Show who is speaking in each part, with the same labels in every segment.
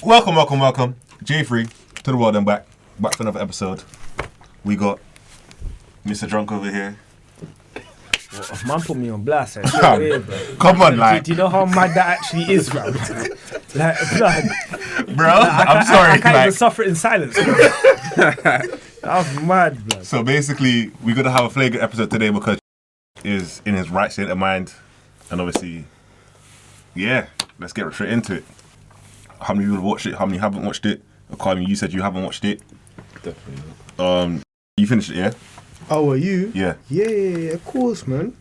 Speaker 1: Welcome. J3 to the world and back to another episode. We got Mr. Drunk over here.
Speaker 2: Well, man put me on blast.
Speaker 1: Come on, like.
Speaker 2: Do you know how mad that actually is, bro?
Speaker 1: Bro, I'm sorry.
Speaker 2: I can't even suffer it in silence, bro. That was mad, bro.
Speaker 1: So basically, we're going to have a flagrant episode today because is in his right state of mind. And obviously, yeah, let's get straight into it. How many people have watched it? How many haven't watched it? Kwame, you said you haven't watched it.
Speaker 3: Definitely.
Speaker 1: You finished it, yeah?
Speaker 2: Oh, are you?
Speaker 1: Yeah.
Speaker 2: Yeah, of course, man.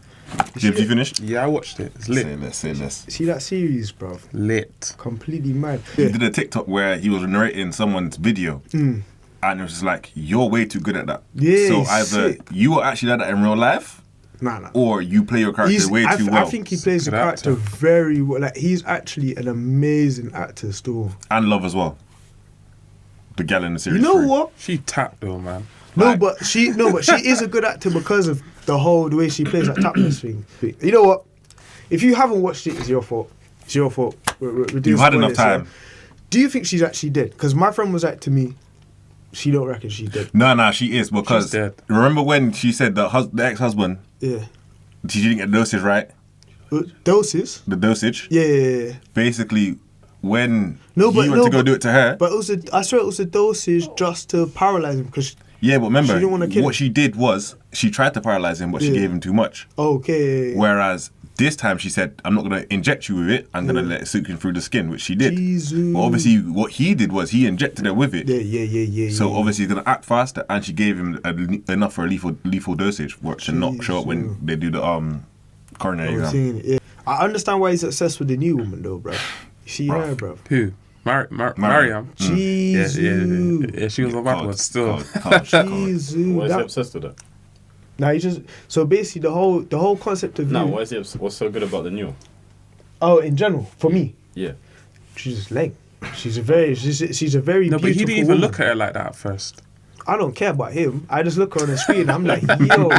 Speaker 1: Jibs, you finished?
Speaker 3: Yeah, I watched it. It's lit.
Speaker 1: Say less.
Speaker 2: See that series, bro?
Speaker 3: Lit.
Speaker 2: Completely mad.
Speaker 1: He did a TikTok where he was narrating someone's video. And it was just like, you're way too good at that.
Speaker 2: Yeah,
Speaker 1: so either
Speaker 2: sick.
Speaker 1: you are actually like that in real life,
Speaker 2: Nah.
Speaker 1: or you play your character way too well.
Speaker 2: I think he plays the
Speaker 3: Good
Speaker 2: character
Speaker 3: actor.
Speaker 2: very well. Like, he's actually an amazing actor still.
Speaker 1: And Love as well. The gal in the series.
Speaker 2: You know
Speaker 1: 3.
Speaker 2: what?
Speaker 3: She tapped though, man.
Speaker 2: No, but she is a good actor because of the way she plays that tapness thing. You know what? If you haven't watched it, it's your fault. It's your fault. We're doing
Speaker 1: You've had enough
Speaker 2: spoilers,
Speaker 1: time.
Speaker 2: yeah. Do you think she's actually dead? Because my friend was like to me, she don't reckon she's dead.
Speaker 1: No, she is because
Speaker 3: She's dead.
Speaker 1: remember when she said the ex-husband,
Speaker 2: Yeah.
Speaker 1: she didn't get the dosage right?
Speaker 2: Doses?
Speaker 1: The dosage?
Speaker 2: Yeah.
Speaker 1: Basically, when
Speaker 2: No,
Speaker 1: he went to go do it to her.
Speaker 2: But I swear it was a dosage just to paralyze him because.
Speaker 1: Yeah, but remember,
Speaker 2: She didn't wanna kill
Speaker 1: what
Speaker 2: him.
Speaker 1: she did was she tried to paralyze him, but she
Speaker 2: Yeah.
Speaker 1: gave him too much.
Speaker 2: Okay.
Speaker 1: Whereas this time she said, I'm not going to inject you with it, I'm going to let it soak in through the skin, which she did.
Speaker 2: Jesus.
Speaker 1: But obviously, what he did was he injected her with it.
Speaker 2: Yeah.
Speaker 1: So obviously he's going to act faster, and she gave him enough for a lethal dosage for it to not show up when they do the coronary
Speaker 2: I'm
Speaker 1: exam.
Speaker 2: seeing it, yeah. I understand why he's obsessed with the new woman though, bro. You see her, bro.
Speaker 3: Who? Mariam.
Speaker 2: Jesus.
Speaker 3: Yeah, she was a bad one still.
Speaker 2: Jesus.
Speaker 4: Why is he obsessed with that?
Speaker 2: Nah, he just so basically the whole concept of
Speaker 4: No,
Speaker 2: you.
Speaker 4: why is he what's so good about the new?
Speaker 2: Oh, in general, for me,
Speaker 4: Yeah.
Speaker 2: she's just lame. She's a very
Speaker 3: No, but he
Speaker 2: beautiful
Speaker 3: didn't even
Speaker 2: woman.
Speaker 3: look at her like that at first.
Speaker 2: I don't care about him. I just look on the screen and I'm like, yo,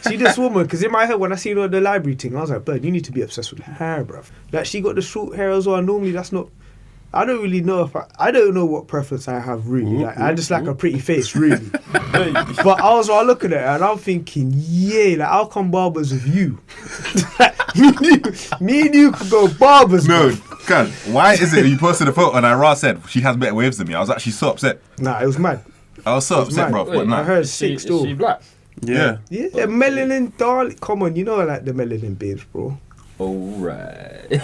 Speaker 2: see this woman? Because in my head, when I seen her at the library thing, I was like, bird, you need to be obsessed with her, bruv. Like, she got the short hair as well. Normally, that's not. I don't really know I don't know what preference I have really. Like, I just like a pretty face, really. But I was looking at her and I'm thinking, yeah, like, how come barbers with you? me and you could go barbers.
Speaker 1: No,
Speaker 2: bruv.
Speaker 1: God, why is it you posted a photo and I said she has better waves than me? I was actually so upset.
Speaker 2: Nah, it was mad.
Speaker 1: I was so
Speaker 2: It was
Speaker 1: upset,
Speaker 2: mad.
Speaker 1: bro. But
Speaker 2: I
Speaker 1: nah.
Speaker 2: heard
Speaker 4: Is
Speaker 2: 6 still.
Speaker 4: she black?
Speaker 1: Yeah.
Speaker 2: Yeah, melanin, darling. Come on, you know I like the melanin babes, bro.
Speaker 4: Alright.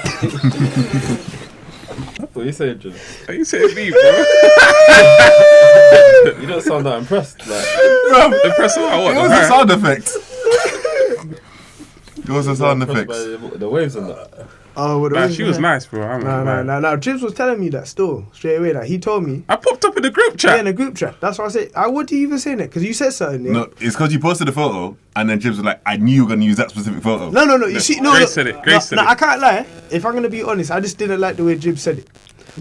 Speaker 4: What are you saying, Jada?
Speaker 3: Are you saying me, bro?
Speaker 4: You don't sound that impressed. Like,
Speaker 3: Impressive. I
Speaker 1: It
Speaker 3: want
Speaker 1: was a
Speaker 3: her.
Speaker 1: sound effect. It was a sound
Speaker 4: impressed
Speaker 1: effect.
Speaker 4: by the waves and that.
Speaker 2: Oh, what
Speaker 3: Nah, she was nice, bro.
Speaker 2: Nah. Jibs was telling me that still straight away. Like, he told me.
Speaker 3: I popped up in the group
Speaker 2: Yeah,
Speaker 3: chat.
Speaker 2: in a group chat. That's why I said. What do you even say that? Because you said something. Yeah?
Speaker 1: No, it's because you posted the photo and then Jibs was like, I knew you were going to use that specific photo.
Speaker 2: No. You see, no.
Speaker 3: Grace said it. Grace said
Speaker 2: I
Speaker 3: it.
Speaker 2: can't lie. If I'm gonna be honest, I just didn't like the way Jibs said it.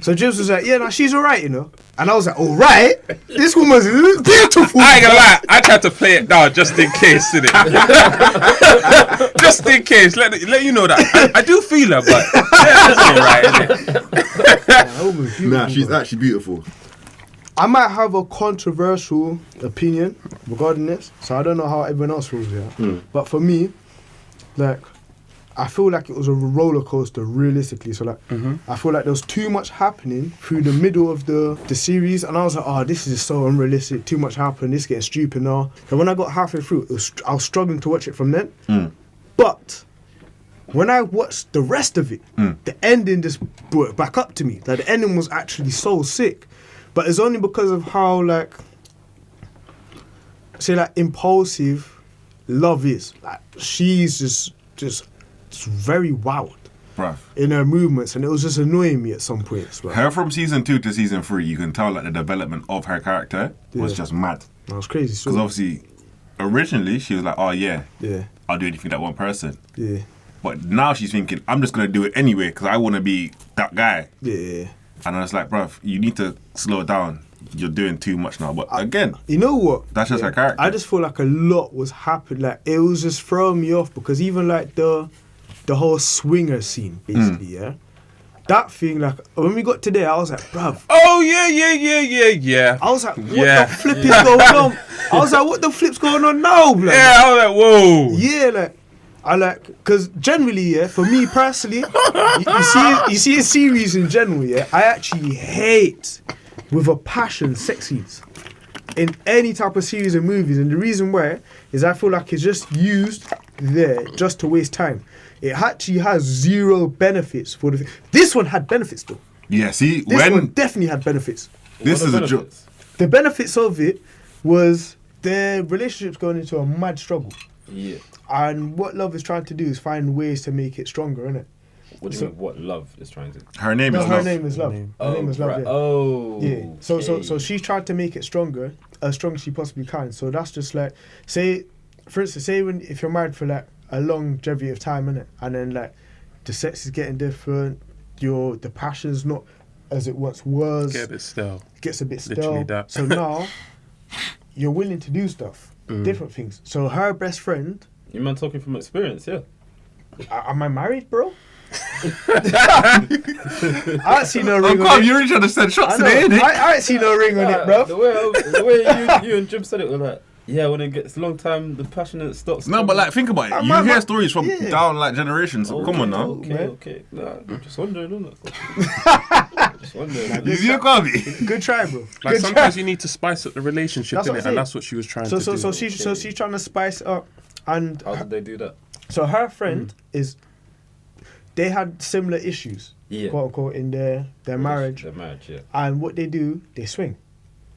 Speaker 2: So Jibs was like, yeah, no, she's alright, you know. And I was like, alright. This woman's beautiful.
Speaker 3: I ain't gonna lie, I tried to play it down just in case, innit? Just in case, let you know that I do feel her, but yeah, it's alright, innit?
Speaker 1: Nah, she's actually beautiful.
Speaker 2: I might have a controversial opinion regarding this, so I don't know how everyone else feels here. But for me, like, I feel like it was a roller coaster, realistically. So, like, I feel like there was too much happening through the middle of the series, and I was like, oh, this is so unrealistic. Too much happened. This is getting stupid now. And when I got halfway through, I was struggling to watch it from then. But when I watched the rest of it, the ending just brought it back up to me. Like, the ending was actually so sick. But it's only because of how, like, say, like, impulsive Love is. Like, she's just very wild
Speaker 1: Bruv.
Speaker 2: in her movements, and it was just annoying me at some points. But
Speaker 1: Her from season 2 to season 3, you can tell like the development of her character was
Speaker 2: Yeah.
Speaker 1: just mad.
Speaker 2: that was crazy.
Speaker 1: Because
Speaker 2: So,
Speaker 1: obviously, originally she was like, oh yeah,
Speaker 2: yeah.
Speaker 1: I'll do anything that one person.
Speaker 2: Yeah.
Speaker 1: But now she's thinking, I'm just going to do it anyway because I want to be that guy.
Speaker 2: Yeah.
Speaker 1: And I was like, bruv, you need to slow down. You're doing too much now. But again,
Speaker 2: You know what?
Speaker 1: that's just her character.
Speaker 2: I just feel like a lot was happening. Like, it was just throwing me off because even like the whole swinger scene, basically, yeah. that thing, like, when we got to there, I was like, bruv.
Speaker 3: Oh yeah.
Speaker 2: I was like, what
Speaker 3: Yeah.
Speaker 2: the flip is going on? I was like, what the flip's going on now, blood?
Speaker 3: Yeah, I was like, whoa.
Speaker 2: Yeah, like, I like, because generally, yeah, for me personally, you see a series in general, yeah, I actually hate with a passion sex scenes in any type of series and movies. And the reason why is I feel like it's just used there just to waste time. It actually has zero benefits for the. This one had benefits though.
Speaker 1: Yeah, see,
Speaker 2: This one definitely had benefits.
Speaker 1: this is a joke.
Speaker 2: The benefits of it was their relationship's going into a mad struggle.
Speaker 4: Yeah.
Speaker 2: And what love is trying to do is find ways to make it stronger, innit?
Speaker 4: What do you mean? What love is trying to?
Speaker 1: Her name
Speaker 2: No,
Speaker 1: is
Speaker 2: her
Speaker 1: Love.
Speaker 2: name is Love. Her name is Love,
Speaker 4: right.
Speaker 2: yeah.
Speaker 4: Oh.
Speaker 2: Yeah. So
Speaker 4: okay.
Speaker 2: she's trying to make it stronger, as strong as she possibly can. So that's just like, say, for instance, if you're married for like a longevity of time, innit? And then like the sex is getting different, the passion's not as it once was.
Speaker 3: Get a bit stale.
Speaker 2: It gets a bit
Speaker 3: Literally
Speaker 2: stale.
Speaker 3: that.
Speaker 2: So now you're willing to do stuff, different things. So her best friend.
Speaker 4: You man talking from experience, yeah.
Speaker 2: Am I married, bro? I ain't seen no ring on it.
Speaker 1: You're really trying to send shots
Speaker 2: I know.
Speaker 1: today, innit?
Speaker 2: I ain't seen no ring on it, bro.
Speaker 4: The way you and Jim said it was like, yeah, when it gets a long time, the passion stops.
Speaker 1: No, but like, think about it. You
Speaker 2: Man,
Speaker 1: hear
Speaker 2: man,
Speaker 1: stories from
Speaker 2: yeah.
Speaker 1: down like generations. So come on now.
Speaker 4: Okay. Nah, I'm just wondering, innit? Just wondering.
Speaker 1: You see a Kwame?
Speaker 2: Good try, bro.
Speaker 3: Like
Speaker 2: Good
Speaker 3: sometimes
Speaker 2: try.
Speaker 3: you need to spice up the relationship,
Speaker 2: That's what I'm
Speaker 3: innit?
Speaker 2: saying.
Speaker 3: And that's what she was trying to do.
Speaker 2: So she's trying to spice it up, and
Speaker 4: How did they do that?
Speaker 2: so her friend is. They had similar issues,
Speaker 4: Yeah.
Speaker 2: quote unquote, in their marriage,
Speaker 4: Their marriage, yeah.
Speaker 2: and what they do, they swing.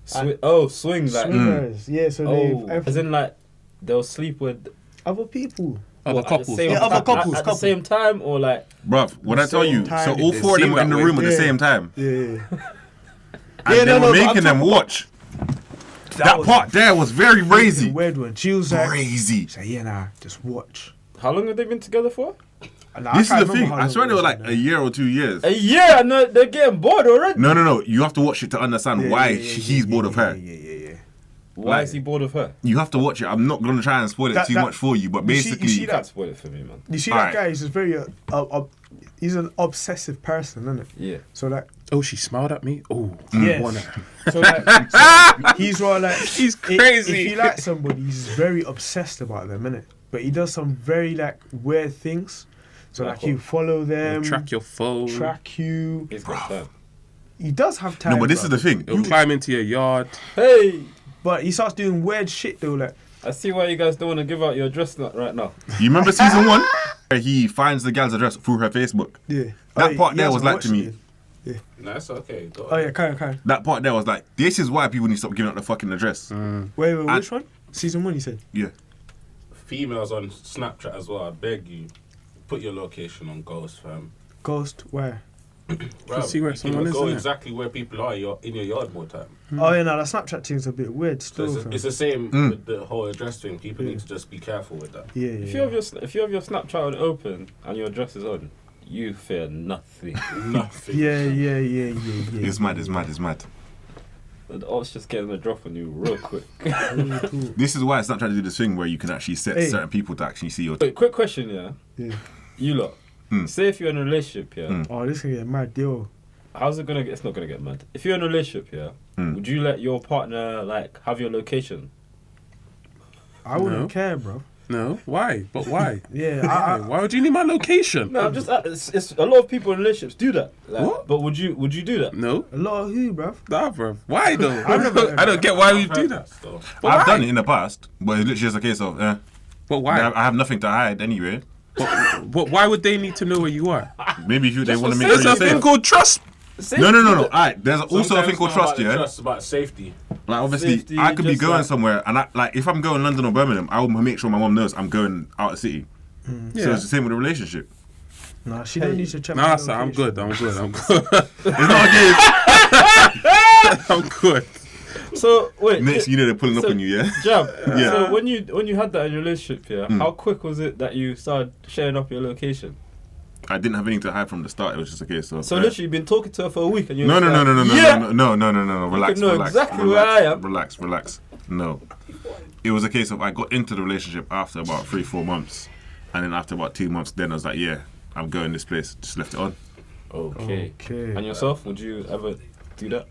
Speaker 4: Swing like.
Speaker 2: Swingers, yeah. So
Speaker 4: As in like, they'll sleep with
Speaker 2: other people.
Speaker 3: Other
Speaker 4: what,
Speaker 3: couples.
Speaker 2: other couples,
Speaker 4: at the same time, or like.
Speaker 1: Bruv, when I tell you,
Speaker 2: Same
Speaker 1: so
Speaker 2: time.
Speaker 1: all four of them
Speaker 3: It
Speaker 1: were in the
Speaker 3: seemed
Speaker 1: room at
Speaker 3: that
Speaker 1: the
Speaker 2: way.
Speaker 1: same time.
Speaker 2: Yeah.
Speaker 1: And
Speaker 2: Yeah,
Speaker 1: they
Speaker 2: no,
Speaker 1: were
Speaker 2: but I'm
Speaker 1: making them
Speaker 2: talking
Speaker 1: watch. That
Speaker 2: was
Speaker 1: part there was very
Speaker 2: a
Speaker 1: crazy.
Speaker 2: weird one. She was like,
Speaker 1: Crazy.
Speaker 2: yeah, nah, just watch.
Speaker 4: How long have they been together for?
Speaker 2: Nah,
Speaker 1: This is
Speaker 2: can't
Speaker 1: the
Speaker 2: remember
Speaker 1: thing.
Speaker 2: how
Speaker 1: I
Speaker 2: long
Speaker 1: swear
Speaker 2: it
Speaker 1: they were
Speaker 2: was,
Speaker 1: like
Speaker 2: man.
Speaker 1: a year or 2 years.
Speaker 4: A year, and they're getting bored already.
Speaker 1: No. You have to watch it to understand why he's bored of her.
Speaker 2: Yeah.
Speaker 4: Why is he bored of her?
Speaker 1: You have to watch it. I'm not going to try and spoil it too much for you, but
Speaker 2: you see
Speaker 1: basically,
Speaker 2: that-
Speaker 4: You can't spoil it for me, man.
Speaker 2: You see
Speaker 1: Alright.
Speaker 2: that guy? He's just very, he's an obsessive person, isn't it?
Speaker 4: Yeah.
Speaker 2: So like,
Speaker 3: Oh, she smiled at me. Oh,
Speaker 2: Yes.
Speaker 3: wanna.
Speaker 2: so like, he's raw like.
Speaker 3: He's
Speaker 2: If
Speaker 3: crazy.
Speaker 2: he likes somebody, he's very obsessed about them, innit? But he does some very like weird things. So like, you follow them,
Speaker 3: Track your phone.
Speaker 2: track you.
Speaker 4: He's got time.
Speaker 2: He does have time.
Speaker 1: no, but this
Speaker 2: bruv.
Speaker 1: is the thing.
Speaker 3: He'll climb into your yard.
Speaker 4: Hey,
Speaker 2: But he starts doing weird shit though, like.
Speaker 4: I see why you guys don't want to give out your address right now.
Speaker 1: You remember season 1? Where he finds the gal's address through her Facebook.
Speaker 2: Yeah.
Speaker 1: That part
Speaker 2: he
Speaker 1: there was
Speaker 2: hasn't
Speaker 1: like to
Speaker 2: watched
Speaker 1: me.
Speaker 2: it.
Speaker 5: No, it's okay. Go
Speaker 2: Oh yeah, carry on.
Speaker 1: That part there was like, this is why people need to stop giving out the fucking address.
Speaker 2: Wait,
Speaker 1: And-
Speaker 2: which one? Season 1, you said.
Speaker 1: Yeah.
Speaker 5: Females on Snapchat as well. I beg you, put your location on Ghost, fam.
Speaker 2: Ghost, where?
Speaker 5: Bro,
Speaker 3: see where
Speaker 5: you
Speaker 3: someone
Speaker 5: can
Speaker 3: is,
Speaker 5: go
Speaker 3: innit?
Speaker 5: exactly where people are in your yard more time.
Speaker 2: Oh yeah, no, that Snapchat thing's a bit weird
Speaker 5: So
Speaker 2: still. fam.
Speaker 5: it's the same with the whole address thing. People need to just be careful with that.
Speaker 2: Yeah,
Speaker 4: If
Speaker 2: yeah.
Speaker 4: you have your Snapchat on open and your address is on, you fear nothing.
Speaker 5: Nothing.
Speaker 2: Yeah.
Speaker 1: It's mad.
Speaker 4: The odds just getting a drop on you real quick.
Speaker 1: This is why it's not trying to do this thing where you can actually set
Speaker 2: Hey.
Speaker 1: certain people to actually see your...
Speaker 4: Wait, quick question, yeah.
Speaker 2: Yeah.
Speaker 4: You lot. Say if you're in a relationship, yeah.
Speaker 2: Oh, this can get a mad deal.
Speaker 4: How's it gonna get? It's not gonna get mad. If you're in a relationship, yeah. Would you let your partner like have your location?
Speaker 2: I wouldn't
Speaker 3: No.
Speaker 2: care, bro.
Speaker 3: No, why? But why?
Speaker 2: Yeah,
Speaker 3: Why? Why would you need my location?
Speaker 4: No, I'm just. It's a lot of people in relationships do that. Like,
Speaker 3: What?
Speaker 4: But would you do that?
Speaker 3: No,
Speaker 2: a lot of who, bro?
Speaker 3: nah, bro. Why though?
Speaker 2: never-
Speaker 3: I don't get why you
Speaker 5: I've
Speaker 3: do
Speaker 5: heard
Speaker 3: that.
Speaker 5: stuff.
Speaker 3: But
Speaker 1: I've
Speaker 3: why?
Speaker 1: done it in the past, but it's literally just a case of,
Speaker 3: But why?
Speaker 1: I have nothing to hide anyway.
Speaker 3: But why would they need to know where you are?
Speaker 1: Maybe if they want to make
Speaker 3: There's
Speaker 1: sure
Speaker 3: a
Speaker 1: you're
Speaker 3: thing
Speaker 1: safe.
Speaker 3: called trust.
Speaker 1: No. Alright, there's also a
Speaker 5: Sometimes
Speaker 1: thing called
Speaker 5: it's not
Speaker 1: trust,
Speaker 5: about the
Speaker 1: yeah?
Speaker 5: Trust, it's about safety.
Speaker 1: Like obviously,
Speaker 4: Safety,
Speaker 1: I could be
Speaker 4: just
Speaker 1: going
Speaker 4: like-
Speaker 1: somewhere, and like if I'm going London or Birmingham, I will make sure my mom knows I'm going out of city. So
Speaker 3: Yeah.
Speaker 1: it's the same with a relationship.
Speaker 2: Nah, she don't need to check.
Speaker 3: Nah,
Speaker 2: my
Speaker 3: sir, I'm
Speaker 2: location.
Speaker 3: good. I'm good.
Speaker 1: It's not a game.
Speaker 3: I'm good.
Speaker 4: So wait.
Speaker 1: Next, you know they're pulling up
Speaker 4: so-
Speaker 1: on you, yeah?
Speaker 4: Jab.
Speaker 1: Yeah.
Speaker 4: So when you had that in your relationship, yeah, how quick was it that you started sharing up your location?
Speaker 1: I didn't have anything to hide from the start. It was just a case of.
Speaker 4: So literally, you've been talking to her for a week, and you're
Speaker 1: No.
Speaker 4: Yeah.
Speaker 1: Relax.
Speaker 4: know
Speaker 1: relax,
Speaker 4: exactly
Speaker 1: relax,
Speaker 4: where I am.
Speaker 1: Relax. No. It was a case of I got into the relationship after about 3-4 months. And then after about 2 months, then I was like, yeah, I'm going this place. Just left it on.
Speaker 4: Okay.
Speaker 2: Okay.
Speaker 4: And yourself, would you ever do that?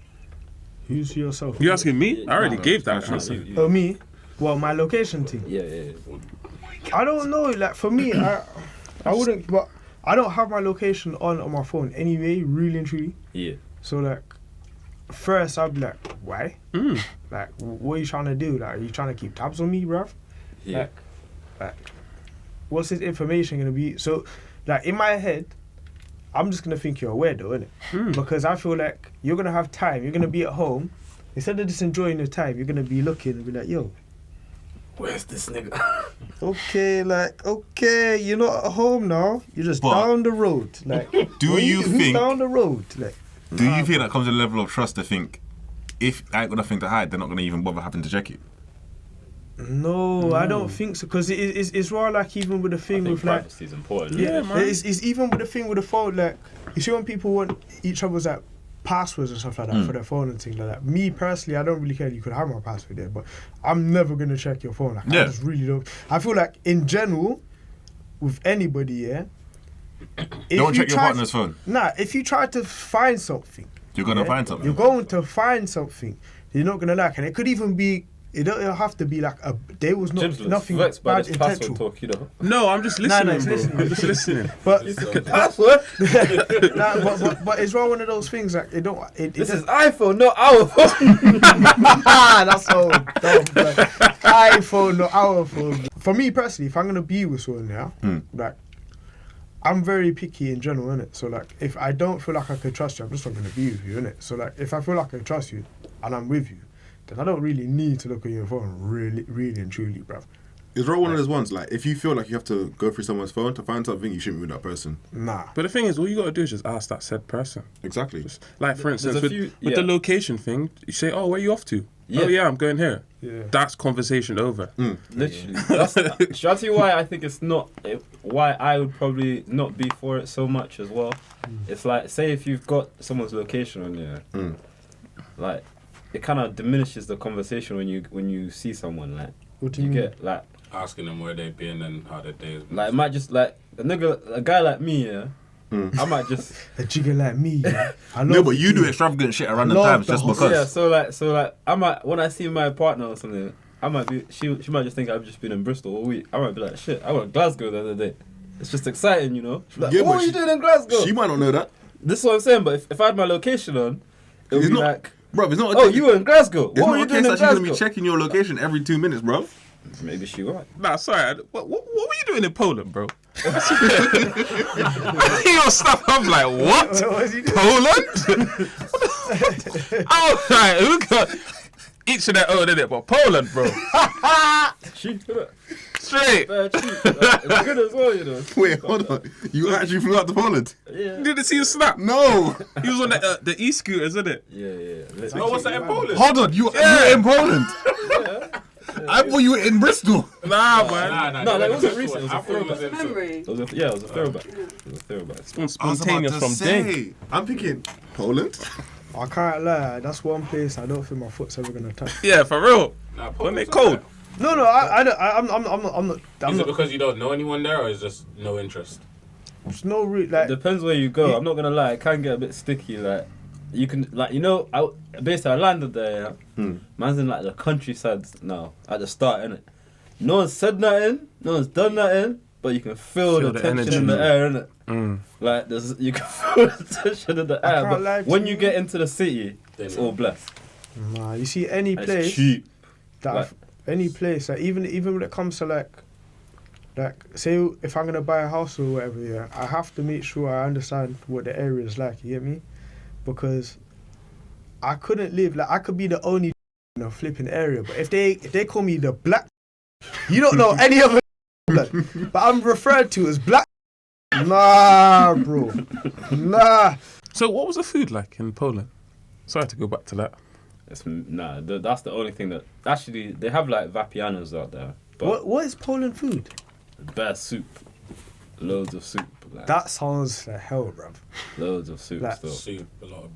Speaker 2: Who's yourself?
Speaker 3: You asking me? I already
Speaker 4: No,
Speaker 3: gave that
Speaker 4: no,
Speaker 3: answer.
Speaker 4: you-
Speaker 2: Oh, me? Well, my location thing.
Speaker 4: Yeah.
Speaker 2: I don't know. Like for me, I wouldn't. But I don't have my location on my phone anyway. Really and truly.
Speaker 4: Yeah.
Speaker 2: So like, first I'd be like, why? Like, what are you trying to do? Like, are you trying to keep tabs on me, bruv?
Speaker 4: Yeah.
Speaker 2: Like, what's this information gonna be? So, like in my head, I'm just gonna think you're a weirdo, innit? Because I feel like you're gonna have time. You're gonna be at home. Instead of just enjoying your time, you're gonna be looking and be like, yo,
Speaker 4: Where's this nigga?
Speaker 2: okay, you're not at home now. You're just
Speaker 1: But-
Speaker 2: down the road. Like,
Speaker 1: Do you
Speaker 2: who's
Speaker 1: think?
Speaker 2: down the road? Like,
Speaker 1: Do you think that comes with a level of trust to think, if I ain't got nothing to hide, they're not gonna even bother having to check you?
Speaker 2: no, I don't think so. Because it's more like even with the
Speaker 4: I
Speaker 2: thing
Speaker 4: think
Speaker 2: with like.
Speaker 4: privacy is important.
Speaker 2: Yeah,
Speaker 3: man.
Speaker 2: it's even with the thing with the phone, like, you see when people want each other's like passwords and stuff like that for their phone and things like that. Me personally, I don't really care. You could have my password there, but I'm never gonna check your phone. Like,
Speaker 1: Yeah.
Speaker 2: I just really don't. I feel like in general, with anybody, yeah. if
Speaker 1: Don't
Speaker 2: you
Speaker 1: check your
Speaker 2: try
Speaker 1: partner's phone.
Speaker 2: Nah, if you try to find something,
Speaker 1: You're gonna
Speaker 2: yeah,
Speaker 1: find something.
Speaker 2: You're going to find something you're not gonna like, and it could even be. It don't have to be like a. There was not
Speaker 4: Jim's
Speaker 2: nothing
Speaker 4: vexed by
Speaker 2: bad
Speaker 4: this password
Speaker 2: intentional.
Speaker 4: talk, you know.
Speaker 3: No, I'm just
Speaker 2: Nah,
Speaker 3: listening,
Speaker 2: it's
Speaker 3: bro.
Speaker 2: listening.
Speaker 3: I'm just listening.
Speaker 2: But
Speaker 4: Password?
Speaker 2: nah, but it's not one of those things like it don't. It
Speaker 4: This
Speaker 2: doesn't-
Speaker 4: is iPhone, not our phone.
Speaker 2: That's so dumb. Like, iPhone, not our phone. For me personally, if I'm gonna be with someone, yeah, like I'm very picky in general, innit? So like, if I don't feel like I can trust you, I'm just not gonna be with you, innit? So like, if I feel like I can trust you and I'm with you, then I don't really need to look at your phone, really and truly, bruv.
Speaker 6: Is Raw one of those ones, like, if you feel like you have to go through someone's phone to find something, you shouldn't be with that person.
Speaker 2: Nah.
Speaker 3: But the thing is, all you gotta do is just ask that said person.
Speaker 6: Exactly.
Speaker 3: Like, for
Speaker 4: There's
Speaker 3: instance,
Speaker 4: a
Speaker 3: with,
Speaker 4: few-
Speaker 3: with
Speaker 4: yeah.
Speaker 3: the location thing, you say, oh, where are you off to?
Speaker 4: Yeah.
Speaker 3: Oh, yeah, I'm going here.
Speaker 2: Yeah.
Speaker 3: That's conversation over.
Speaker 4: Literally. Shall I tell you why I think it's not, why I would probably not be for it so much as well? It's like, say if you've got someone's location on there, like, it kind of diminishes the conversation when you see someone, like,
Speaker 2: What do
Speaker 4: you
Speaker 2: you mean?
Speaker 4: get, like,
Speaker 5: Asking them where they've been and how their days been.
Speaker 4: it might just, like, a guy like me, yeah, I might just,
Speaker 2: A jigger like me, yeah. I
Speaker 1: No,
Speaker 2: love
Speaker 1: but you do
Speaker 2: it.
Speaker 1: extravagant shit at random
Speaker 2: Love
Speaker 1: times
Speaker 2: the
Speaker 1: just
Speaker 2: whole-
Speaker 1: because.
Speaker 4: yeah, so like, I might, when I see my partner or something, I might be, she might just think I've just been in Bristol all week. I might be like, shit, I went to Glasgow the other day. It's just exciting, you know? She's like,
Speaker 6: Yeah,
Speaker 4: what
Speaker 6: but
Speaker 4: are you doing in Glasgow?
Speaker 6: She might not know that.
Speaker 4: This is what I'm saying, but if I had my location on, it would
Speaker 6: It's
Speaker 4: be
Speaker 6: not-
Speaker 4: like,
Speaker 6: Bro, it's not a
Speaker 4: oh,
Speaker 6: case-
Speaker 4: you were in Glasgow.
Speaker 6: It's
Speaker 4: What were
Speaker 6: not
Speaker 4: you
Speaker 6: a
Speaker 4: doing
Speaker 6: case
Speaker 4: in
Speaker 6: that she's gonna
Speaker 4: Glasgow?
Speaker 6: be checking your location every 2 minutes, bro.
Speaker 4: Maybe she right.
Speaker 3: Nah, sorry. What were you doing in Poland, bro? Your stuff, I'm like, what?
Speaker 2: What was he doing?
Speaker 3: Poland? Oh, right. Who got each of their own, innit? But Poland, bro.
Speaker 4: Cheap,
Speaker 3: Straight.
Speaker 4: cheap. It's good as well, you know.
Speaker 6: Wait, hold on. You actually flew out to Poland?
Speaker 4: Yeah.
Speaker 3: Didn't see you snap.
Speaker 6: No.
Speaker 3: He was on the e-scooters, isn't it?
Speaker 4: Yeah.
Speaker 5: Oh, what's that in Poland?
Speaker 1: Hold on, you were in Poland. I thought you were in Bristol.
Speaker 3: Nah, man.
Speaker 5: Nah,
Speaker 4: No,
Speaker 5: they
Speaker 4: that
Speaker 5: were
Speaker 4: wasn't
Speaker 5: in
Speaker 4: recent, it was a
Speaker 5: I thought it was
Speaker 4: throwback.
Speaker 5: in
Speaker 7: Memory.
Speaker 4: It was a throwback. It was a throwback.
Speaker 3: Spontaneous from day.
Speaker 6: I'm thinking Poland.
Speaker 2: I can't lie. That's one place I don't think my foot's ever gonna touch.
Speaker 3: Yeah, for real.
Speaker 5: Nah,
Speaker 3: When
Speaker 5: Poland's
Speaker 3: they
Speaker 5: not
Speaker 3: cold.
Speaker 5: bad.
Speaker 2: No, I'm not.
Speaker 5: Is it because you don't know anyone there, or is just no interest?
Speaker 2: There's no route. Like,
Speaker 4: Depends where you go. I'm not gonna lie, it can get a bit sticky. Like, you can, like, you know, basically I landed there. Yeah? Man's in like the countryside now at the start, innit? No one's said nothing, no one's done nothing, but you can feel the
Speaker 3: the
Speaker 4: tension
Speaker 3: energy.
Speaker 4: in the air, innit? Like, you can feel the tension in the air.
Speaker 2: can't lie
Speaker 4: But
Speaker 2: to
Speaker 4: when
Speaker 2: you.
Speaker 4: you get into the city, it's all blessed.
Speaker 2: nah, you see any
Speaker 4: And
Speaker 2: place
Speaker 4: it's cheap.
Speaker 2: that
Speaker 4: Like-
Speaker 2: any place, like even when it comes to like say if I'm gonna buy a house or whatever, yeah, I have to make sure I understand what the area is like. You get me? Because I couldn't live like I could be the only in a flipping area, but if they call me the black, you don't know any other blood, but I'm referred to as black. Nah, bro. Nah.
Speaker 3: So what was the food like in Poland? Sorry to go back to that.
Speaker 4: That's the only thing that actually they have like vapianos out there. But
Speaker 2: What is Poland food?
Speaker 4: bear soup, loads of soup. Like,
Speaker 2: That sounds like hell, bruv.
Speaker 4: loads of soup
Speaker 2: Like-
Speaker 4: still.
Speaker 5: Soup, a lot of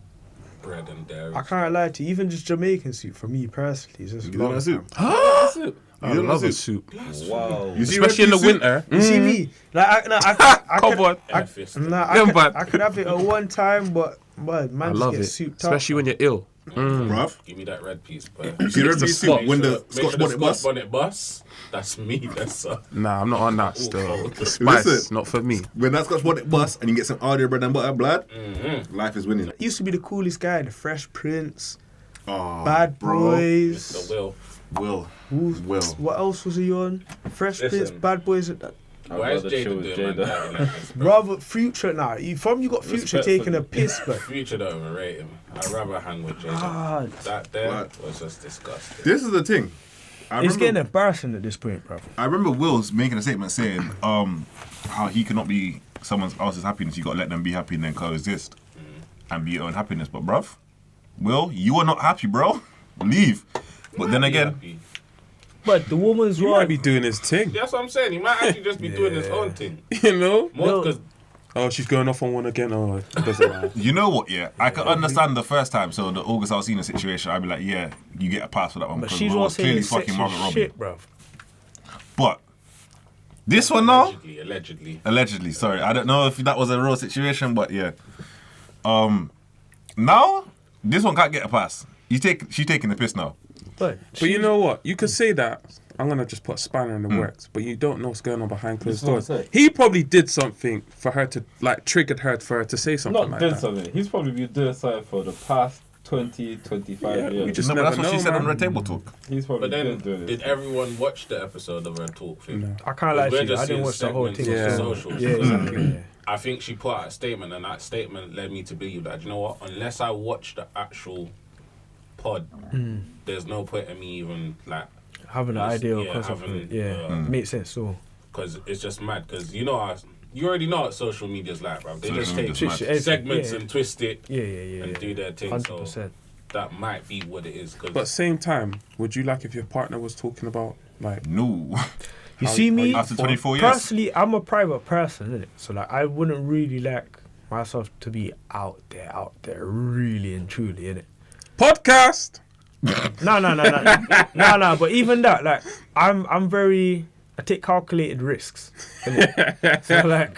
Speaker 5: bread and dairy.
Speaker 2: I can't lie to you, even just Jamaican soup for me personally is just
Speaker 6: You don't
Speaker 2: long
Speaker 6: like soup?
Speaker 2: time.
Speaker 4: soup.
Speaker 3: I love a soup.
Speaker 4: Wow.
Speaker 1: You see
Speaker 3: Especially in the
Speaker 1: red pea soup?
Speaker 3: winter.
Speaker 2: You see me? Like, I
Speaker 3: Come on.
Speaker 2: I could have it at one time, but
Speaker 3: I
Speaker 2: man just
Speaker 3: love
Speaker 2: gets
Speaker 3: it.
Speaker 2: souped up.
Speaker 3: Especially when you're ill.
Speaker 6: Bruv.
Speaker 5: Give me that red piece, bro.
Speaker 6: You see the red pea soup when the Scotch bonnet bus?
Speaker 5: bonnet bus. That's me. That's
Speaker 3: Nah, I'm not on that still.
Speaker 5: cold.
Speaker 3: The spice,
Speaker 6: Listen.
Speaker 3: not for me.
Speaker 6: When that Scotch bonnet bus and you get some Aldi bread and butter, blood, life is winning.
Speaker 2: Used to be the coolest guy, the Fresh Prince,
Speaker 6: Oh,
Speaker 2: Bad
Speaker 6: bro.
Speaker 2: Boys.
Speaker 5: The will.
Speaker 6: Will.
Speaker 2: What else was he on? Fresh Prince,
Speaker 5: Listen.
Speaker 2: Bad Boys.
Speaker 5: Why is
Speaker 4: rather chill
Speaker 5: Jada
Speaker 4: with
Speaker 5: doing
Speaker 4: Jada.
Speaker 5: that like this, bro?
Speaker 2: Brother, Future now. You got Future taking a piss, but
Speaker 5: Future don't overrate him. I'd rather hang with Jada.
Speaker 2: God.
Speaker 5: That there
Speaker 6: What?
Speaker 5: was just disgusting.
Speaker 6: This is the thing.
Speaker 2: It's getting embarrassing at this point, bro.
Speaker 1: I remember Will's making a statement saying, how he cannot be someone else's happiness. You gotta let them be happy and then coexist and be your own happiness. But bruv, Will, you are not happy, bro. Leave. But then again,
Speaker 5: Happy.
Speaker 2: But the woman's
Speaker 3: He
Speaker 2: right.
Speaker 3: might be doing his thing.
Speaker 5: That's what I'm saying. He might actually just be doing his own thing.
Speaker 3: You know?
Speaker 5: More because
Speaker 3: Oh, she's going off on one again. Oh, it doesn't matter.
Speaker 1: you know what? Yeah, I can understand the first time. So the August Alsina situation, I'd be like, yeah, you get a pass for that one
Speaker 2: But
Speaker 1: because
Speaker 2: she's
Speaker 1: Will
Speaker 2: not
Speaker 1: was
Speaker 2: saying
Speaker 1: clearly
Speaker 2: it's
Speaker 1: fucking
Speaker 2: sexy
Speaker 1: Margaret Robbie.
Speaker 2: shit, bro.
Speaker 1: But this one now,
Speaker 5: allegedly.
Speaker 1: sorry, I don't know if that was a real situation, but yeah. Now this one can't get a pass. She's taking the piss now.
Speaker 2: But
Speaker 3: You know what? You could say that. I'm going to just put a spanner in the works, but you don't know what's going on behind closed
Speaker 4: That's what
Speaker 3: doors.
Speaker 4: I'm saying.
Speaker 3: He probably did something for her to, like, triggered her for her to say something
Speaker 4: Not
Speaker 3: like
Speaker 4: did
Speaker 3: that.
Speaker 4: something. He's probably been doing something for the past 20, 25
Speaker 3: Yeah,
Speaker 4: years.
Speaker 3: we just
Speaker 1: No, but
Speaker 3: never
Speaker 1: that's what
Speaker 3: know,
Speaker 1: she said
Speaker 3: man.
Speaker 1: on Red Table Talk.
Speaker 4: He's probably
Speaker 5: But then,
Speaker 4: been doing
Speaker 5: did
Speaker 4: it.
Speaker 5: everyone watch the episode of her talk thing?
Speaker 3: No.
Speaker 2: I can't lie
Speaker 5: We're
Speaker 2: to you.
Speaker 5: just
Speaker 2: I didn't
Speaker 5: seeing
Speaker 2: watch the whole
Speaker 5: segments
Speaker 2: thing.
Speaker 5: of
Speaker 3: Yeah.
Speaker 5: socials.
Speaker 2: Yeah, exactly. Yeah.
Speaker 5: I think she put out a statement, and that statement led me to believe that, you know what, unless I watch the actual pod, there's no point in me even, like,
Speaker 2: Having an idea or concept of
Speaker 5: having,
Speaker 2: it. Yeah, makes sense. So
Speaker 5: because it's just mad. Because you already know what social media's like, bro. They just
Speaker 1: Social
Speaker 5: take
Speaker 1: media's mad.
Speaker 5: segments
Speaker 2: Yeah.
Speaker 5: and twist it
Speaker 2: yeah,
Speaker 5: and do their thing.
Speaker 2: 100%.
Speaker 5: So that might be what it is. 'Cause
Speaker 3: But same time, would you like if your partner was talking about, like,
Speaker 1: No.
Speaker 2: You see me
Speaker 1: After 24 years.
Speaker 2: personally, I'm a private person, innit? So like, I wouldn't really like myself to be out there, really and truly, innit?
Speaker 3: podcast?
Speaker 2: No. But even that, like, I take calculated risks. innit? So like,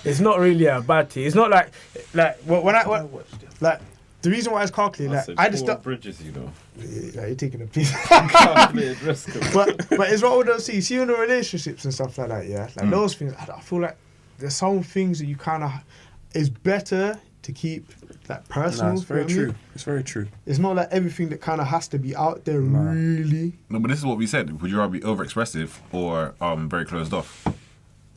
Speaker 2: it's not really a bad thing. It's not like like the reason why it's calculated, like I just don't.
Speaker 4: Bridges, you know.
Speaker 2: Yeah, you're taking a piece.
Speaker 4: Calculated risk.
Speaker 2: but it's what we don't see. See in the relationships and stuff like that, yeah. Like those things, I feel like there's some things that you kind of. It's better to keep that personal.
Speaker 3: Nah, it's very
Speaker 2: you know what I
Speaker 3: true.
Speaker 2: mean?
Speaker 3: It's very true.
Speaker 2: It's not like everything that kind of has to be out there. Really.
Speaker 1: No, but this is what we said. Would you rather be overexpressive or very closed off?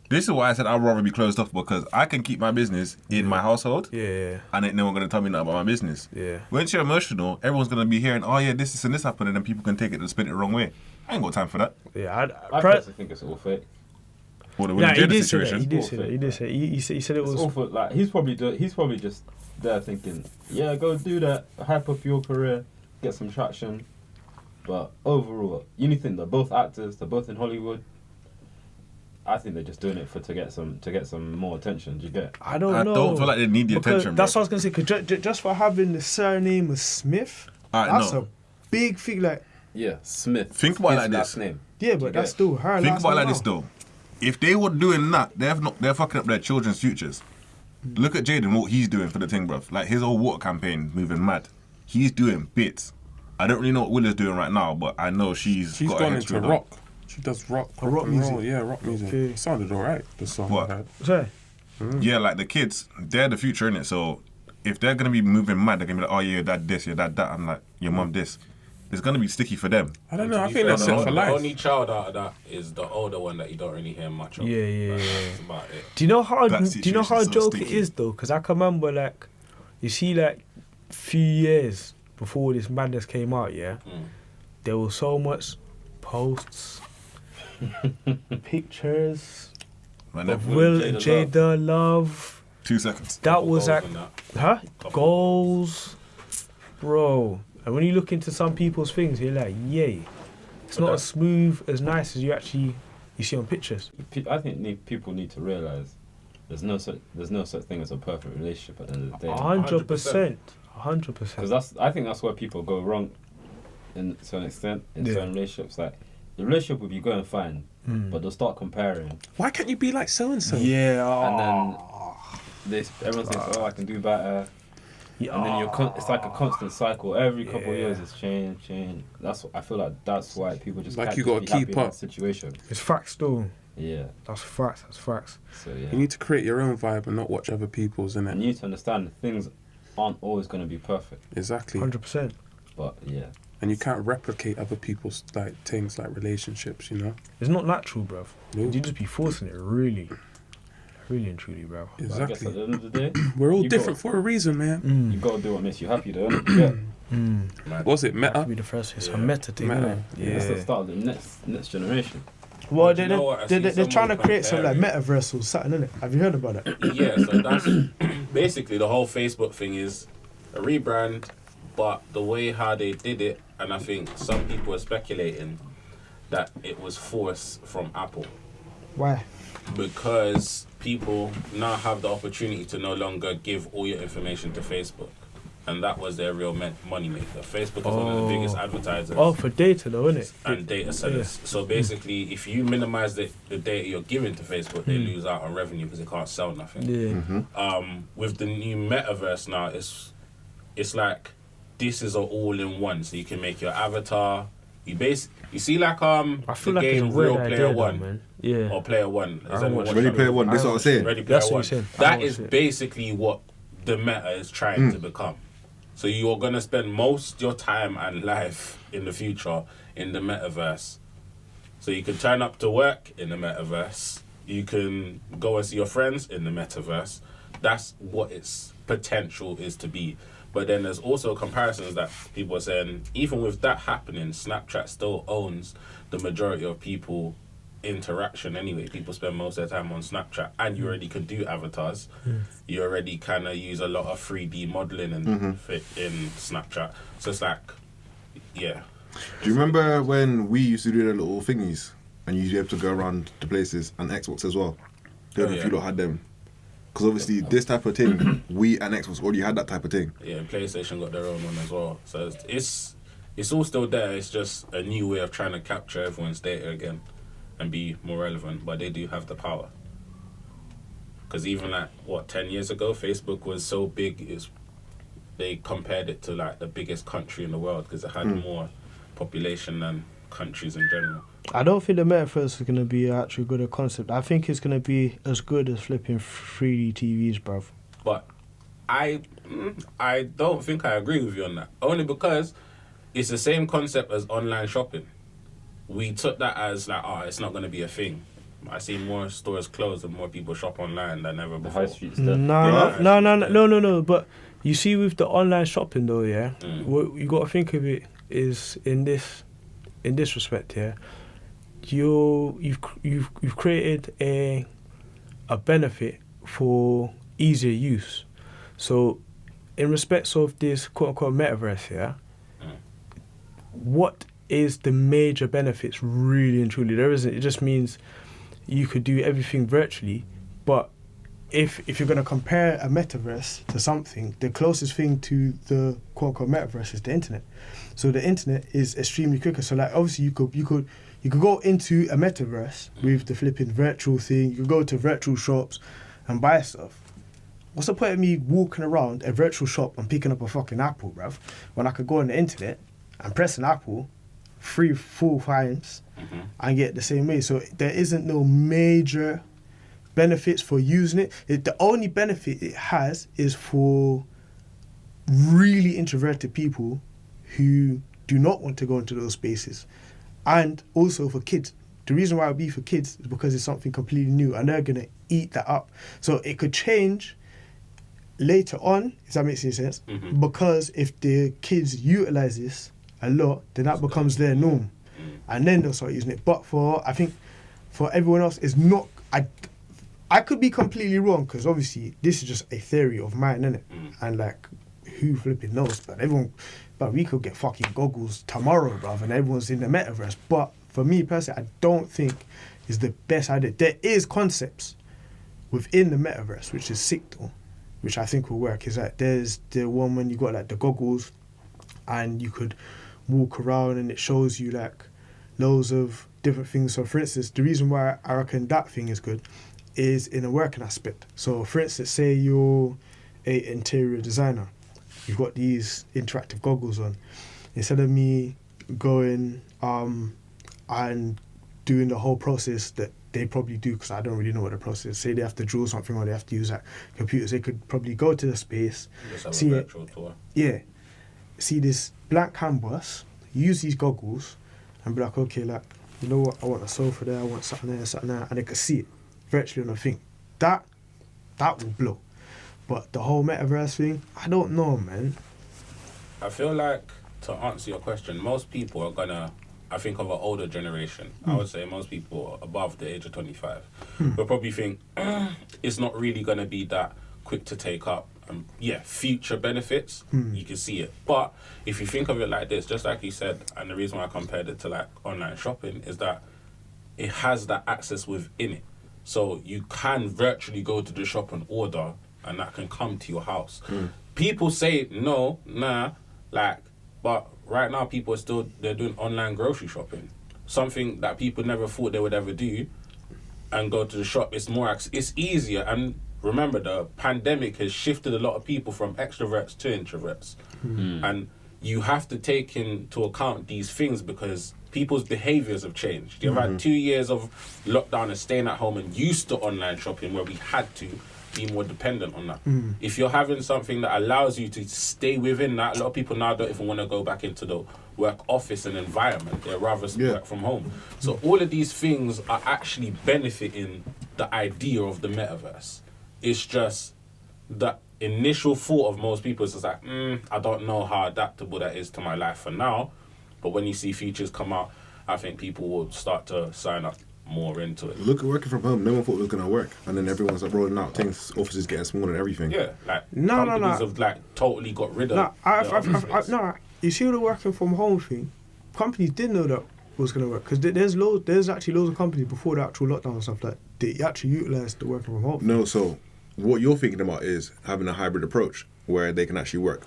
Speaker 1: This is why I said I'd rather be closed off because I can keep my business in my household
Speaker 2: Yeah.
Speaker 1: and ain't no one going to tell me nothing about my business.
Speaker 2: Yeah.
Speaker 1: Once you're emotional, everyone's going to be hearing, oh yeah, this and this happened, and then people can take it and spin it the wrong way. I ain't got time for that.
Speaker 2: Yeah.
Speaker 4: I personally think it's all fake.
Speaker 1: Or the
Speaker 2: Nah, he
Speaker 1: Jada
Speaker 2: did say that.
Speaker 1: situation.
Speaker 2: He did say that. He did say. He said it
Speaker 4: It's
Speaker 2: was.
Speaker 4: awful. Like he's probably just there thinking, yeah, go do that, hype up your career, get some traction. But overall, you need to think they're both actors. They're both in Hollywood. I think they're just doing it to get some more attention. Do you get?
Speaker 2: I don't
Speaker 1: I
Speaker 2: know.
Speaker 1: don't feel like they need the
Speaker 2: Because
Speaker 1: attention,
Speaker 2: That's
Speaker 1: bro.
Speaker 2: what I was gonna say. Cause just for having the surname of Smith, that's
Speaker 1: no.
Speaker 2: a big thing. Like,
Speaker 4: Yeah, Smith.
Speaker 1: Think about it
Speaker 4: His
Speaker 1: like
Speaker 4: last
Speaker 1: this.
Speaker 4: name.
Speaker 2: yeah, but that's still her.
Speaker 1: Think
Speaker 2: last
Speaker 1: about it like
Speaker 2: name
Speaker 1: this
Speaker 2: now.
Speaker 1: though. If they were doing that, they're fucking up their children's futures. Look at Jaden, what he's doing for the thing, bruv. Like his whole water campaign moving mad. He's doing bits. I don't really know what Willa's doing right now, but I know she's got
Speaker 3: gone
Speaker 1: her
Speaker 3: into
Speaker 1: head screwed
Speaker 3: rock.
Speaker 1: on.
Speaker 3: She does rock
Speaker 2: rock
Speaker 3: and roll.
Speaker 2: music.
Speaker 3: Yeah, rock music.
Speaker 2: Okay.
Speaker 3: It sounded alright, the song
Speaker 1: What?
Speaker 3: I heard.
Speaker 2: Sorry.
Speaker 1: Yeah, like the kids, they're the future, innit? So if they're gonna be moving mad, they're gonna be like, oh yeah, your dad this, your dad that. I'm like, your mum this. It's gonna be sticky for them.
Speaker 3: I don't know,
Speaker 5: To
Speaker 3: I
Speaker 5: be
Speaker 3: think
Speaker 5: fair,
Speaker 3: that's it for
Speaker 5: the
Speaker 3: life.
Speaker 5: only child out of that is the older one that you don't really hear much of.
Speaker 2: Yeah.
Speaker 5: That's about it.
Speaker 2: Do you know how?
Speaker 1: That
Speaker 2: Do you know how
Speaker 1: situation's so
Speaker 2: joke it
Speaker 1: sticky.
Speaker 2: is though? Because I can remember, like, you see, like, few years before this madness came out, yeah, there was so much posts, pictures
Speaker 1: Man,
Speaker 2: of
Speaker 1: they're-
Speaker 2: Will
Speaker 4: Jada
Speaker 2: and Jada love.
Speaker 1: 2 seconds.
Speaker 2: That was like,
Speaker 5: Goals and that.
Speaker 2: huh? Goals, bro. And when you look into some people's things, you're like, yay. It's not as smooth, as nice as you see on pictures.
Speaker 4: I think people need to realize there's no such thing as a perfect relationship at the end of the day.
Speaker 2: 100%. 100%.
Speaker 4: Because I think that's where people go wrong, to an extent, in
Speaker 2: Yeah.
Speaker 4: certain relationships. Like the relationship will be going fine, but they'll start comparing,
Speaker 3: Why can't you be like so and so?
Speaker 2: Yeah.
Speaker 4: and then everyone thinks, oh, I can do better. And then it's like a constant cycle. Every couple of years, it's change. I feel like that's why people just
Speaker 3: Like
Speaker 4: can't
Speaker 3: you
Speaker 4: just
Speaker 3: gotta
Speaker 4: be happy
Speaker 3: keep
Speaker 4: in
Speaker 3: up.
Speaker 4: that situation.
Speaker 2: It's facts though.
Speaker 4: Yeah.
Speaker 2: That's facts.
Speaker 4: So yeah.
Speaker 3: You need to create your own vibe and not watch other people's,
Speaker 4: And
Speaker 3: innit?
Speaker 4: you need to understand that things aren't always going to be perfect.
Speaker 3: Exactly.
Speaker 2: 100%.
Speaker 4: But yeah.
Speaker 3: And you can't replicate other people's like things like relationships, you know?
Speaker 2: It's not natural, bruv.
Speaker 3: No.
Speaker 2: You just be forcing it, really and truly, bruv.
Speaker 4: But I guess at
Speaker 3: Exactly.
Speaker 4: the end of the day,
Speaker 3: We're all
Speaker 4: you
Speaker 3: different for a reason, man.
Speaker 4: you got to do what makes you happy, though. innit? Yeah.
Speaker 3: Was it
Speaker 2: That
Speaker 3: Meta?
Speaker 2: could be the first. It's a
Speaker 5: Yeah.
Speaker 2: meta thing,
Speaker 3: Meta.
Speaker 2: innit?
Speaker 4: That's the start of the next generation.
Speaker 2: Well,
Speaker 5: But you know what? I see
Speaker 2: they're trying to
Speaker 5: someone
Speaker 2: create some like
Speaker 5: comparing-
Speaker 2: MetaVerse or something, innit? Have you heard about it?
Speaker 5: Yeah, so that's basically the whole Facebook thing is a rebrand, but the way how they did it, and I think some people are speculating that it was forced from Apple
Speaker 2: Why?
Speaker 5: because people now have the opportunity to no longer give all your information to Facebook. And that was their real money maker. Facebook is one of the biggest advertisers
Speaker 2: Oh, for data though, innit?
Speaker 5: and data sellers. So basically, if you minimize the data you're giving to Facebook, they lose out on revenue because they can't sell nothing.
Speaker 2: Yeah.
Speaker 5: With the new metaverse now, it's like this is an all-in-one. So you can make your avatar. You see like
Speaker 2: I
Speaker 5: the
Speaker 2: feel like it's a
Speaker 5: game
Speaker 2: weird
Speaker 5: Real
Speaker 2: idea,
Speaker 5: Player
Speaker 2: though,
Speaker 5: One
Speaker 2: man. Yeah.
Speaker 5: or Player One. Is anyone
Speaker 2: watched
Speaker 6: Ready
Speaker 5: watching
Speaker 6: Player One. This is what I'm saying.
Speaker 5: Ready Player
Speaker 2: That's what
Speaker 5: One.
Speaker 2: you said. I
Speaker 5: That
Speaker 2: watched
Speaker 5: is
Speaker 2: it.
Speaker 5: basically what the meta is trying to become. So you're gonna spend most of your time and life in the future in the metaverse. So you can turn up to work in the metaverse. You can go and see your friends in the metaverse. That's what its potential is to be. But then there's also comparisons that people are saying, even with that happening, Snapchat still owns the majority of people interaction anyway. People spend most of their time on Snapchat, and you already can do avatars. You already kind of use a lot of 3D modeling and fit in Snapchat. So it's like, yeah.
Speaker 6: Do you remember when we used to do the little thingies and you used to be able to go around to places, and Xbox as well? Don't know if you lot had them. Because obviously this type of thing, we and Xbox already had that type of thing.
Speaker 5: Yeah, PlayStation got their own one as well. So it's all still there. It's just a new way of trying to capture everyone's data again and be more relevant. But they do have the power. Because even 10 years ago, Facebook was so big, they compared it to like the biggest country in the world because it had more population than countries in general.
Speaker 2: I don't think the metaverse is gonna be actually good a concept. I think it's gonna be as good as flipping 3D TVs, bruv.
Speaker 5: But I don't think I agree with you on that. Only because it's the same concept as online shopping. We took that as like, it's not going to be a thing. I see more stores closed and more people shop online than ever
Speaker 4: The
Speaker 5: before.
Speaker 4: high street stuff.
Speaker 2: No. But you see, with the online shopping though, yeah, what you got to think of it is in this respect, yeah. You've created a benefit for easier use. So, in respects of this quote unquote metaverse, yeah, what is the major benefits really and truly? There isn't. It just means you could do everything virtually, but if you're going to compare a metaverse to something, the closest thing to the quote unquote metaverse is the internet. So the internet is extremely quicker. So like obviously you could go into a metaverse with the flipping virtual thing. You could go to virtual shops and buy stuff. What's the point of me walking around a virtual shop and picking up a fucking apple, bruv, when I could go on the internet and press an apple 3-4 times and get the same way? So there isn't no major benefits for using it. The only benefit it has is for really introverted people who do not want to go into those spaces, and also for kids. The reason why it would be for kids is because it's something completely new and they're going to eat that up. So it could change later on, if that makes any sense, because if the kids utilize this a lot, then that becomes their norm, and then they'll start using it. But I think for everyone else, it's not. I could be completely wrong, because obviously this is just a theory of mine, innit? And like, who flipping knows? But we could get fucking goggles tomorrow, bruv, and everyone's in the metaverse. But for me personally, I don't think it's the best idea. There is concepts within the metaverse which is sick though, which I think will work. Is like there's the one when you got like the goggles, and you could walk around and it shows you like loads of different things. So for instance, the reason why I reckon that thing is good is in a working aspect. So for instance, say you're a interior designer, you've got these interactive goggles on. Instead of me going and doing the whole process that they probably do, because I don't really know what the process is. Say they have to draw something or they have to use like computers, they could probably go to the space,
Speaker 5: Just have
Speaker 2: see
Speaker 5: a
Speaker 2: it,
Speaker 5: virtual tour.
Speaker 2: see this blank canvas, use these goggles, and be like, okay, like, you know what, I want a sofa there, I want something there, and they can see it virtually on a thing. That will blow. But the whole metaverse thing, I don't know, man.
Speaker 5: I feel like, to answer your question, most people are gonna, I think of an older generation, I would say most people above the age of 25 will probably think it's not really gonna be that quick to take up. Future benefits, you can see it. But if you think of it like this, just like you said, and the reason why I compared it to like online shopping is that it has that access within it. So you can virtually go to the shop and order, and that can come to your house. People say no, nah, like, but right now people are still, they're doing online grocery shopping, something that people never thought they would ever do, and go to the shop. It's more, it's easier. And remember, the pandemic has shifted a lot of people from extroverts to introverts, and you have to take into account these things because people's behaviors have changed. You've had 2 years of lockdown and staying at home and used to online shopping where we had to be more dependent on that. If you're having something that allows you to stay within that, a lot of people now don't even want to go back into the work office and environment. They'd rather work from home. So all of these things are actually benefiting the idea of the metaverse. It's just the initial thought of most people is just like, I don't know how adaptable that is to my life for now. But when you see features come out, I think people will start to sign up more into it.
Speaker 6: Look at working from home. No one thought it was going to work. And then everyone's like rolling out things, offices getting smaller and everything.
Speaker 5: Yeah, like
Speaker 2: No.
Speaker 5: companies have like totally got rid of
Speaker 2: No, you see the working from home thing, companies did know that was going to work. Because there's actually loads of companies before the actual lockdown and stuff, like, they actually utilised the working from home.
Speaker 6: No, so what you're thinking about is having a hybrid approach where they can actually work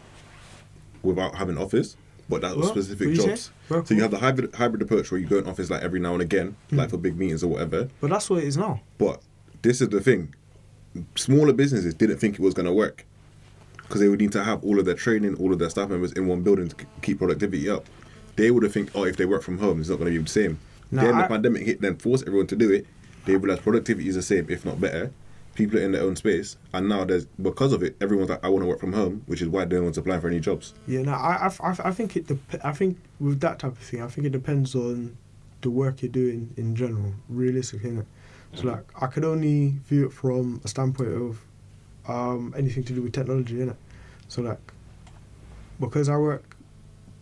Speaker 6: without having office. But that was specific
Speaker 2: What you
Speaker 6: jobs.
Speaker 2: say?
Speaker 6: So you have the hybrid approach where you go in office like every now and again, like for big meetings or whatever.
Speaker 2: But that's what it is now.
Speaker 6: But this is the thing. Smaller businesses didn't think it was going to work because they would need to have all of their training, all of their staff members in one building to keep productivity up. They would have think, oh, if they work from home, it's not going to be the same. Then the pandemic hit, then forced everyone to do it. They realized productivity is the same, if not better. People are in their own space, and now because of it, everyone's like, I want to work from home, which is why no one's applying for any jobs.
Speaker 2: Yeah, no, I think I think with that type of thing, I think it depends on the work you're doing in general, realistically, innit? So like, I could only view it from a standpoint of anything to do with technology, innit? So like, because I work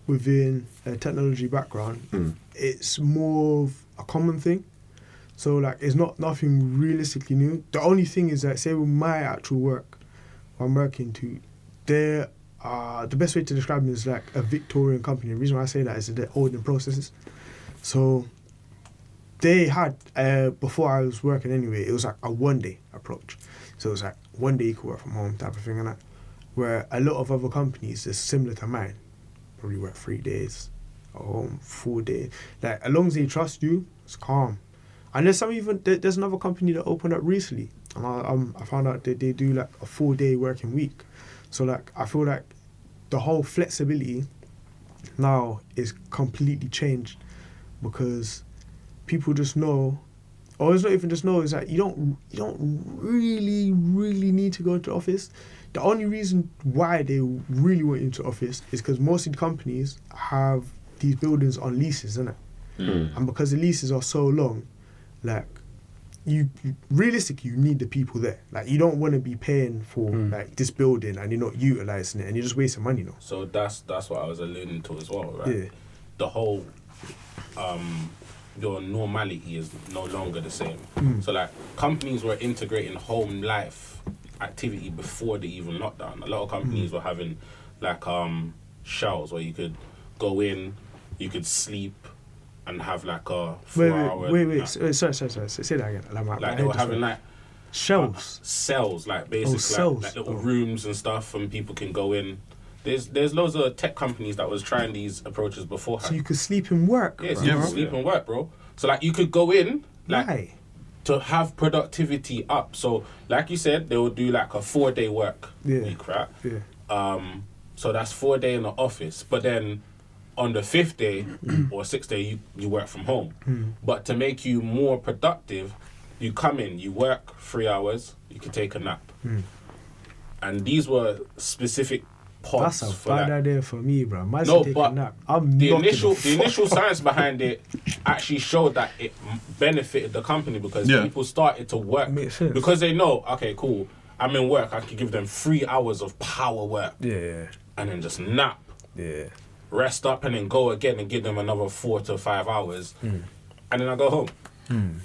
Speaker 2: within a technology background, it's more of a common thing. So like, it's nothing realistically new. The only thing is that, say with my actual work, I'm working to, the best way to describe it is like a Victorian company. The reason why I say that is that they're old in processes. So they had, before I was working anyway, it was like a one-day approach. So it was like one day you could work from home type of thing, and that. Where a lot of other companies is similar to mine, probably work 3 days at home, 4 days. Like, as long as they trust you, it's calm. And there's another company that opened up recently, and I found out that they do like a 4-day working week. So like, I feel like the whole flexibility now is completely changed because people just know, or it's not even just know, is that you don't really need to go into office. The only reason why they really want you into office is because most of the companies have these buildings on leases, isn't it? And because the leases are so long, like, you realistically, you need the people there. Like, you don't want to be paying for like this building and you're not utilising it and you're just wasting money, no.
Speaker 5: So that's what I was alluding to as well, right?
Speaker 2: Yeah.
Speaker 5: The whole your normality is no longer the same. So like, companies were integrating home life activity before the even lockdown. A lot of companies were having like shells where you could go in, you could sleep and have like a 4 hour...
Speaker 2: Wait. Sorry. Say that again.
Speaker 5: Like they were having like...
Speaker 2: Shelves?
Speaker 5: Cells, like basically
Speaker 2: cells.
Speaker 5: like little rooms and stuff, and people can go in There's loads of tech companies that was trying these approaches beforehand.
Speaker 2: So you could sleep in work.
Speaker 5: Yeah, so
Speaker 2: bro.
Speaker 5: you can sleep and work, bro. So like you could go in like
Speaker 2: Why?
Speaker 5: to have productivity up. So like you said, they would do like a 4-day work week, right?
Speaker 2: Yeah.
Speaker 5: So that's 4 days in the office, but then on the 5th day or 6th day you work from home. But to make you more productive, you come in, you work 3 hours, you can take a nap. And these were specific pods.
Speaker 2: That's a
Speaker 5: for
Speaker 2: bad
Speaker 5: like,
Speaker 2: idea for me, bro. Might
Speaker 5: no,
Speaker 2: take
Speaker 5: but
Speaker 2: a nap. I'm
Speaker 5: the
Speaker 2: knocking
Speaker 5: initial
Speaker 2: the
Speaker 5: the initial science behind it actually showed that it benefited the company because people started to work
Speaker 2: Makes sense.
Speaker 5: because they know, okay, cool, I'm in work, I could give them 3 hours of power work
Speaker 2: Yeah.
Speaker 5: and then just nap,
Speaker 2: Yeah.
Speaker 5: rest up, and then go again and give them another 4 to 5 hours, and then I go home.